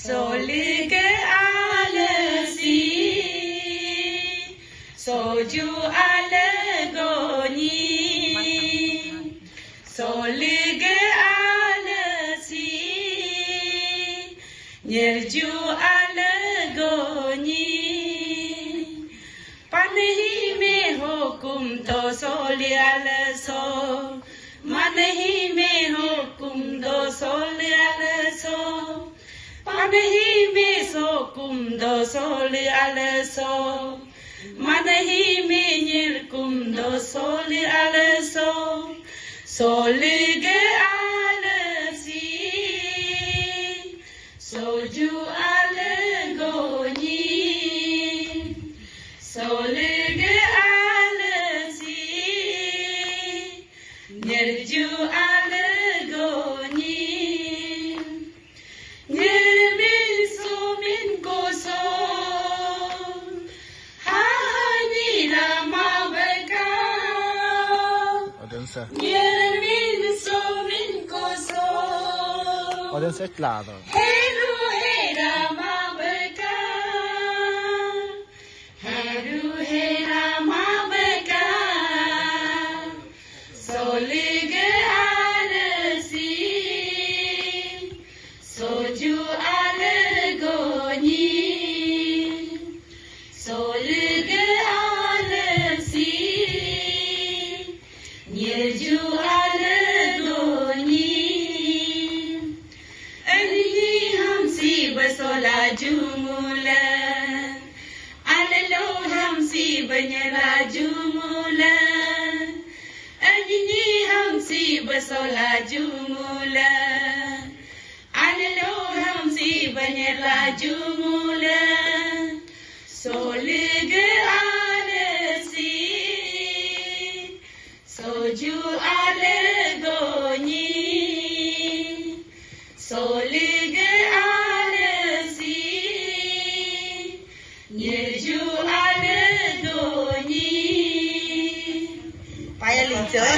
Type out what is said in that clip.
solige alesi soju alegoni solige alesi nyerju alegoni panhi me hukum to soli aleso manhi me hukum do soli aleso panhi me sokum do soli aleso manhi me nyirkum do soli aleso solige alesi soju alegoni solige alesi nyerju alegoni nyermin sumin koso hani lama beka nyermin sumin koso Audience ett lado. Heru lama beka Heru lama beka solige alesi soju alegoni solige alesi nyerju alegoni anhi hamsi basola jumula alalo hamsi banyala jumula anhi hamsi basola jumula alalo hamsi banyala jumula solige alesi soju alegoni solige alesi nyerju alegoni payah lincah